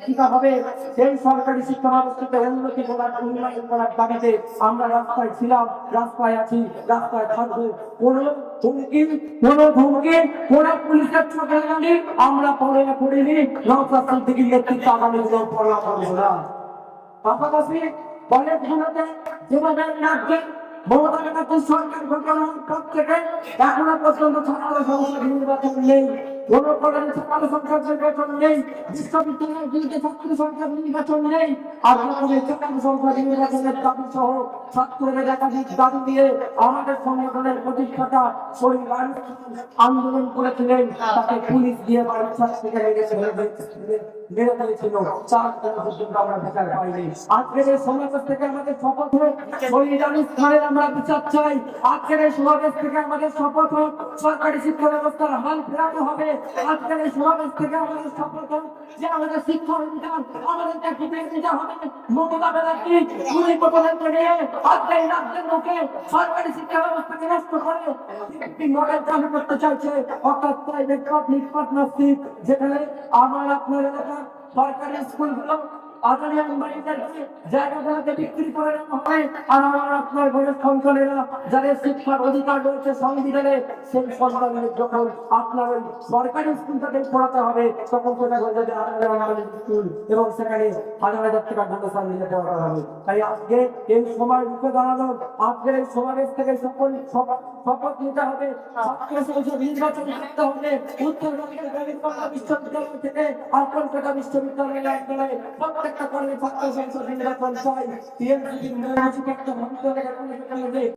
শিক্ষা হবে সেই সরকারি শিক্ষা ব্যবস্থাকে উন্নতি করার উন্নয়ন করার দাবিতে আমরা রাস্তায় ছিলাম, রাস্তায় আছি, রাস্তায় থাকবো। কোন হুমকি কোন পুলিশের চোখের গালি আমরা পড়িনি। নওশাদ সিদ্দিকীর নেতৃত্বে আগামী দিনেও পড়া করবো না। পাশাপাশি কলেজগুলোতে যেভাবে রাজ্যে মমতা ব্যানার্জির সরকার ঘোষণার পর থেকে এখনো পর্যন্ত ছাত্র সংসদ নির্বাচন নেই, কোন কলেজে ছাত্র সংসদ নির্বাচন নেই, বিশ্ববিদ্যালয়গুলিতে ছাত্র সংসদ নির্বাচন নেই। আর ছাত্র সংসদ নির্বাচনের দাবি সহ ছাত্রদের একাধিক দাবি দিয়ে আমাদের সংগঠনের প্রতিষ্ঠাতা শহীদ আন্দোলন করেছিলেন, তাকে পুলিশ দিয়ে বাড়ির ছাদ থেকে মেরে ফেলেছিল। 4 দিন পর্যন্ত আমরা বিচার পাইনি। আজকের এই সমাবেশ থেকে আমাদের শপথ হোক শহীদ আনিস খানের আমরা বিচার চাই। আজকের এই সমাবেশ থেকে আমাদের শপথ হোক সরকারি শিক্ষা ব্যবস্থার হাল ফেরানো হবে। আজকের এই সমাবেশ থেকে আমাদের শপথ হোক যে আমাদের শিক্ষা অধিকার আমাদেরকে ফিরিয়ে দিতে হবে। মমতা ব্যানার্জি পুলিশ প্রধানকে নিয়ে আজকে এই রাজ্যের লোকে সরকারি শিক্ষা ব্যবস্থাকে নষ্ট করে একটি মডেল চালু করতে চাইছে, অর্থাৎ প্রাইভেট পাবলিক পার্টনারশিপ, যেখানে আমার আপনার এলাকার সরকারি স্কুলগুলো আদানি আম্বানিদেরকে জায়গা জায়গাতে বিক্রি করে দেওয়া হয়। আর আমার আপনার বয়স সন্তানেরা যাদের শিক্ষার অধিকার রয়েছে সংবিধানে, সেই সন্তানদের যখন আপনার ওই সরকারি স্কুল থেকে পড়াতে হবে তখন কোথায় হয়ে যাবে আদানি আম্বানির স্কুল, এবং সেখানে 1000 টাকা ডোনেশন দিতে দেওয়া হবে। তাই আজকে এই সময় রুখে দাঁড়ানো, আজকের এই সমাবেশ থেকে শপথ নিতে হবে, ছাত্র সংসদ নির্বাচন করতে হবে। উত্তরবঙ্গের রবীন্দ্র বিশ্ববিদ্যালয় থেকে আর কলকাতা বিশ্ববিদ্যালয়ের একদলে প্রত্যেকটা কলেজে ছাত্র সংসদ নির্বাচন চাই। টিএমসি একটা মন্ত্রণালয়